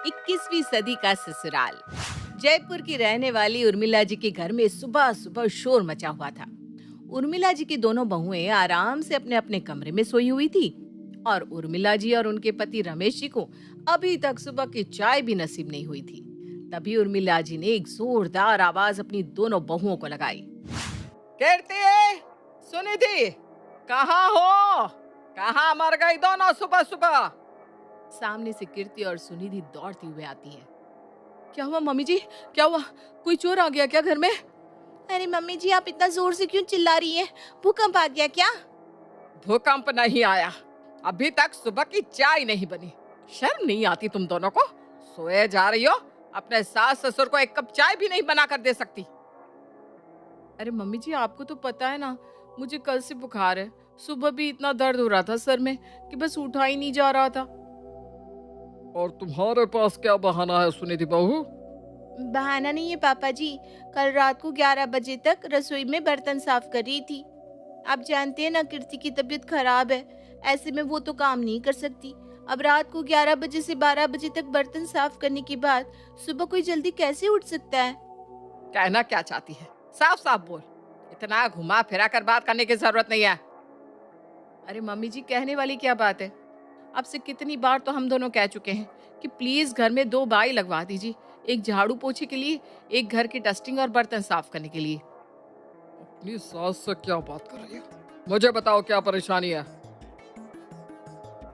21वीं सदी का ससुराल। जयपुर की रहने वाली उर्मिला जी के घर में सुबह सुबह शोर मचा हुआ था। उर्मिला जी की दोनों बहुएं आराम से अपने अपने कमरे में सोई हुई थी और उर्मिला जी और उनके पति रमेश जी को अभी तक सुबह की चाय भी नसीब नहीं हुई थी। तभी उर्मिला जी ने एक जोरदार आवाज अपनी दोनों बहुओं को लगाई। कीर्ति, सुनी थी, कहाँ हो? कहाँ मर गई दोनों सुबह सुबह? सामने से कीर्ति और सुनिधि दौड़ती हुए आती है। क्या हुआ मम्मी जी? क्या हुआ? कोई चोर आ गया क्या घर में? अरे मम्मी जी, आप इतना जोर से क्यों चिल्ला रही हैं? भूकंप आ गया क्या? भूकंप नहीं आया, अभी तक सुबह की चाय नहीं बनी। शर्म नहीं आती तुम दोनों को? सोए जा रही हो, अपने सास ससुर को एक कप चाय भी नहीं बना कर दे सकती। अरे मम्मी जी, आपको तो पता है ना, मुझे कल से बुखार है। सुबह भी इतना दर्द हो रहा था सर में कि बस उठा ही नहीं जा रहा था। और तुम्हारे पास क्या बहाना है सुनिधि बहू? बहाना नहीं है पापा जी। कल रात को 11 बजे तक रसोई में बर्तन साफ कर रही थी। आप जानते हैं ना, कीर्ति की तबीयत खराब है, ऐसे में वो तो काम नहीं कर सकती। अब रात को 11 बजे से 12 बजे तक बर्तन साफ करने के बाद सुबह कोई जल्दी कैसे उठ सकता है? कहना क्या चाहती है? साफ साफ बोल, इतना घुमा फिरा कर बात करने की जरूरत नहीं है। अरे मम्मी जी, कहने वाली क्या बात है? आपसे कितनी बार तो हम दोनों कह चुके हैं कि प्लीज घर में 2 बाई लगवा दीजिए, एक झाड़ू पोछे के लिए, एक घर की डस्टिंग और बर्तन साफ करने के लिए। अपनी सास से क्या बात कर रही है? मुझे बताओ क्या परेशानी है?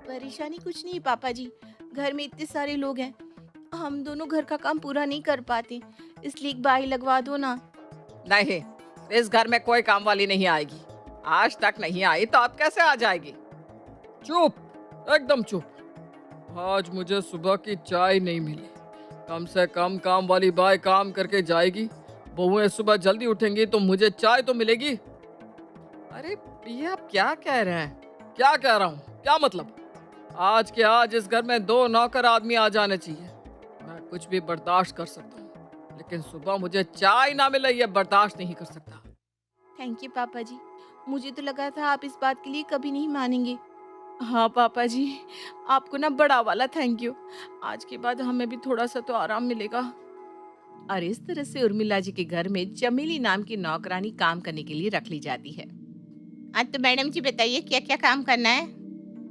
परेशानी कुछ नहीं पापा जी, घर में इतने सारे लोग हैं, हम दोनों घर का काम पूरा नहीं कर पाते, इसलिए एक बाई लगवा दो ना। नहीं, इस घर में कोई काम वाली नहीं आएगी। आज तक नहीं आई तो अब कैसे आ जाएगी? चुप, एकदम चुप। आज मुझे सुबह की चाय नहीं मिली। कम से कम काम वाली बाई काम करके जाएगी। बहुएं सुबह जल्दी उठेंगी तो मुझे चाय तो मिलेगी। अरे ये आप क्या कह रहे हैं? क्या कह रहा हूँ? क्या मतलब? आज के आज इस घर में 2 नौकर आदमी आ जाने चाहिए। मैं कुछ भी बर्दाश्त कर सकता हूँ, लेकिन सुबह मुझे चाय ना मिले ये बर्दाश्त नहीं कर सकता। थैंक यू पापा जी, मुझे तो लगा था आप इस बात के लिए कभी नहीं मानेंगे। हाँ पापा जी, आपको ना बड़ा वाला थैंक यू। आज के बाद हमें भी थोड़ा सा तो आराम मिलेगा। और इस तरह से उर्मिला जी के घर में चमेली नाम की नौकरानी काम करने के लिए रख ली जाती है। हाँ तो मैडम जी बताइए, क्या क्या काम करना है?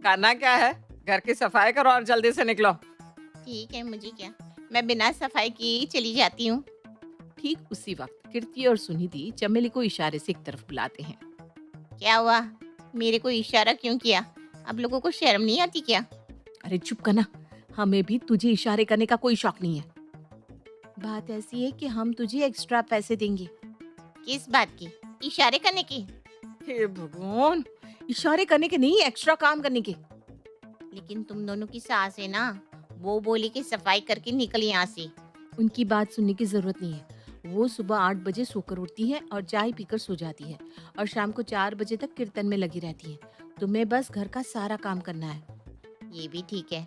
करना क्या है? घर की सफाई करो और जल्दी से निकलो। ठीक है, मुझे क्या, मैं बिना सफाई किए ही चली जाती हूँ। ठीक उसी वक्त कीर्ति और सुनिधि चमेली को इशारे से एक तरफ बुलाते हैं। क्या हुआ? मेरे को इशारा क्यों किया? आप लोगों को शर्म नहीं आती क्या? अरे चुप करना, हमें भी तुझे इशारे करने का कोई शौक नहीं है। बात ऐसी है कि हम तुझे एक्स्ट्रा पैसे देंगे। किस बात की? इशारे करने की? हे भगवान, इशारे करने के नहीं, एक्स्ट्रा काम करने के। लेकिन तुम दोनों की सास है ना, वो बोली कि सफाई करके निकल यहाँ से। उनकी बात सुनने की जरूरत नहीं है। वो सुबह 8 बजे सोकर उठती है और चाय पीकर सो जाती है और शाम को 4 बजे तक कीर्तन में लगी रहती है। तुम्हें बस घर का सारा काम करना है। ये भी ठीक है,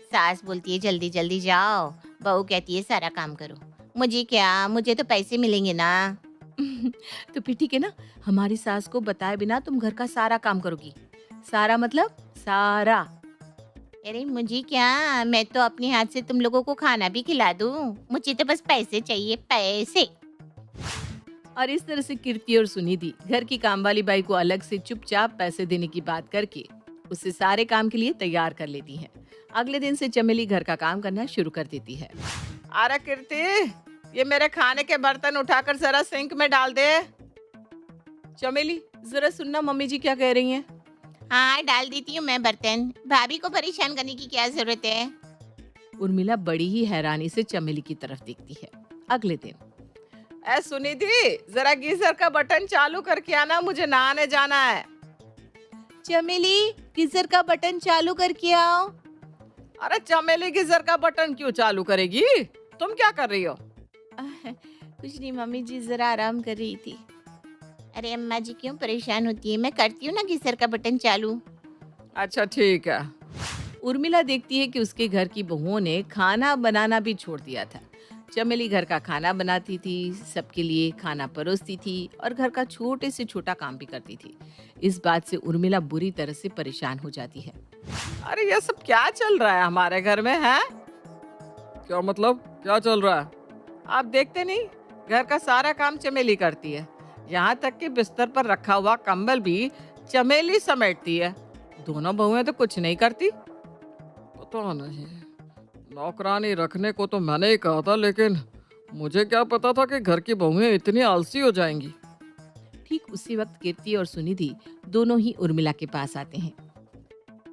सास बोलती है जल्दी जल्दी जाओ, बहू कहती है सारा काम करो। मुझे क्या, मुझे तो पैसे मिलेंगे ना। तो फिर ठीक है ना, हमारी सास को बताए बिना तुम घर का सारा काम करोगी। सारा मतलब सारा। अरे मुझे क्या, मैं तो अपने हाथ से तुम लोगों को खाना भी खिला दूं। मुझे तो बस पैसे चाहिए, पैसे। और इस तरह से कीर्ति और सुनिधि घर की कामवाली बाई को अलग से चुपचाप पैसे देने की बात करके उसे सारे काम के लिए तैयार कर लेती हैं। अगले दिन से चमेली घर का काम करना शुरू कर देती है। अरे कीर्ति, ये मेरे खाने के बर्तन उठाकर जरा सिंक में डाल दे। चमेली, जरा सुनना मम्मी जी क्या कह रही हैं। हाँ डाल देती हूँ मैं बर्तन, भाभी को परेशान करने की क्या जरूरत है? उर्मिला बड़ी ही हैरानी से चमेली की तरफ देखती है। अगले दिन, ए सुनिधि, जरा गीजर का बटन चालू करके आना, मुझे नहाने जाना है। चमेली, गीजर का बटन चालू करके आओ। अरे चमेली, गीजर का बटन क्यों चालू करेगी? तुम क्या कर रही हो? कुछ नहीं मम्मी जी, जरा आराम कर रही थी। अरे अम्मा जी क्यों परेशान होती है, मैं करती हूँ ना गीजर का बटन चालू। अच्छा ठीक है। उर्मिला देखती है कि उसके घर की बहुओं ने खाना बनाना भी छोड़ दिया था। चमेली घर का खाना बनाती थी, सबके लिए खाना परोसती थी और घर का छोटे से छोटा काम भी करती थी। इस बात से उर्मिला बुरी तरह से परेशान हो जाती है। अरे ये सब क्या चल रहा है हमारे घर में है? क्या मतलब, क्या चल रहा है? आप देखते नहीं, घर का सारा काम चमेली करती है। यहाँ तक कि बिस्तर पर रखा हुआ कंबल भी चमेली समेटती है। दोनों बहुएं तो कुछ नहीं करती। पता नहीं, नौकरानी रखने को तो मैंने ही कहा था, लेकिन मुझे क्या पता था कि घर की बहुएं इतनी आलसी हो जाएंगी। ठीक उसी वक्त कीर्ति और सुनिधि दोनों ही उर्मिला के पास आते हैं।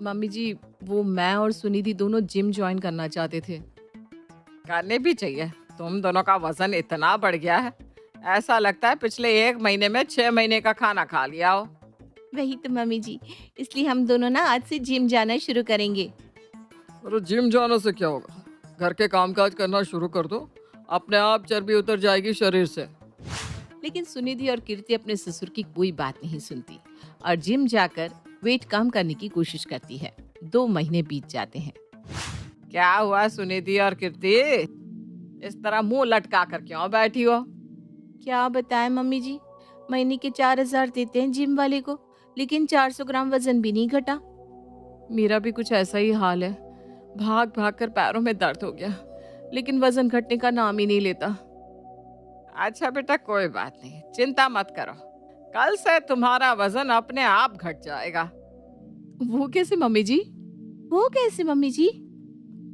मम्मी जी, वो मैं और सुनिधि दोनों जिम ज्वाइन करना चाहते थे। करने भी चाहिए। तुम दोनों का वजन इतना बढ़ गया है, ऐसा लगता है पिछले 1 महीने में 6 महीने का खाना खा लिया हो। वही तो मम्मी जी, इसलिए हम दोनों ना आज से जिम जाना शुरू करेंगे। अरे जिम जाने से क्या होगा, घर के कामकाज करना शुरू कर दो, अपने आप चर्बी उतर जाएगी शरीर से। लेकिन सुनिधि और कीर्ति अपने ससुर की कोई बात नहीं सुनती और जिम जाकर वेट कम करने की कोशिश करती है। 2 महीने बीत जाते हैं। क्या हुआ सुनिधि और कीर्ति, इस तरह मुंह लटका कर क्यों बैठी हो? क्या बताएं मम्मी जी, महीने के 4,000 देते हैं जिम वाले को, लेकिन 400 ग्राम वजन भी नहीं घटा। मेरा भी कुछ ऐसा ही हाल है। भाग भाग कर पैरों में दर्द हो गया, लेकिन वजन घटने का नाम ही नहीं लेता। अच्छा बेटा, कोई बात नहीं, चिंता मत करो। कल से तुम्हारा वजन अपने आप घट जाएगा। वो कैसे मम्मी जी? वो कैसे मम्मी जी?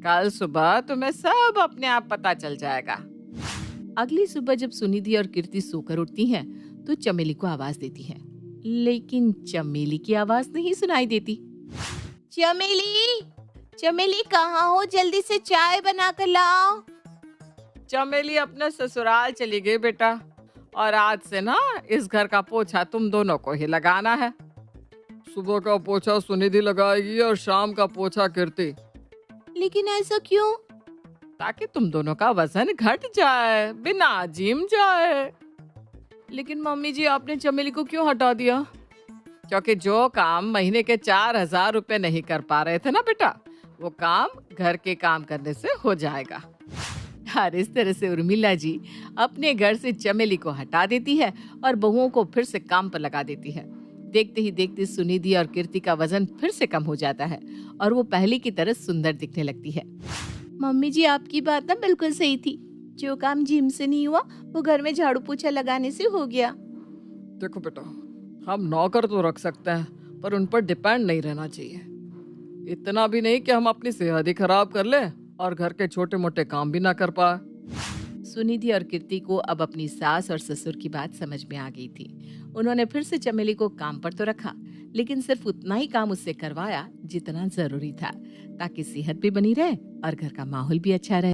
कल सुबह तुम्हें सब अपने आप पता चल जाएगा। अगली सुबह जब सुनिधि और कीर्ति सोकर उठती हैं, तो चमेली को आवाज देती हैं, लेकिन चमेली की आवाज नहीं सुनाई देती। चमेली, चमेली कहाँ हो? जल्दी से चाय बना कर लाओ। चमेली अपने ससुराल चली गई बेटा, और आज से ना इस घर का पोछा तुम दोनों को ही लगाना है। सुबह का पोछा सुनिधि लगाएगी और शाम का पोछा कीर्ति। लेकिन ऐसा क्यों? ताकि तुम दोनों का वजन घट जाए, बिना जिम जाए। लेकिन मम्मी जी, आपने चमेली को क्यों हटा दिया? क्योंकि जो काम महीने के 4,000 रुपए नहीं कर पा रहे थे ना बेटा, वो काम घर के काम करने से हो जाएगा। और इस तरह से उर्मिला जी अपने घर से चमेली को हटा देती है और बहुओं को फिर से काम पर लगा देती है। देखते ही देखते सुनिधि और कीर्ति का वजन फिर से कम हो जाता है और वो पहले की तरह सुंदर दिखने लगती है। मम्मी जी, आपकी बात ना बिल्कुल सही थी। जो काम जिम से नहीं हुआ, वो घर में झाड़ू पोछा लगाने से हो गया। देखो बेटा, हम नौकर तो रख सकते हैं, पर उन पर डिपेंड नहीं रहना चाहिए। इतना भी नहीं कि हम अपनी सेहत ही खराब कर ले और घर के छोटे मोटे काम भी ना कर पाए। सुनिधि और कीर्ति को अब अपनी सास और ससुर की बात समझ में आ गई थी। उन्होंने फिर से चमेली को काम पर तो रखा, लेकिन सिर्फ उतना ही काम उससे करवाया जितना जरूरी था, ताकि सेहत भी बनी रहे और घर का माहौल भी अच्छा रहे।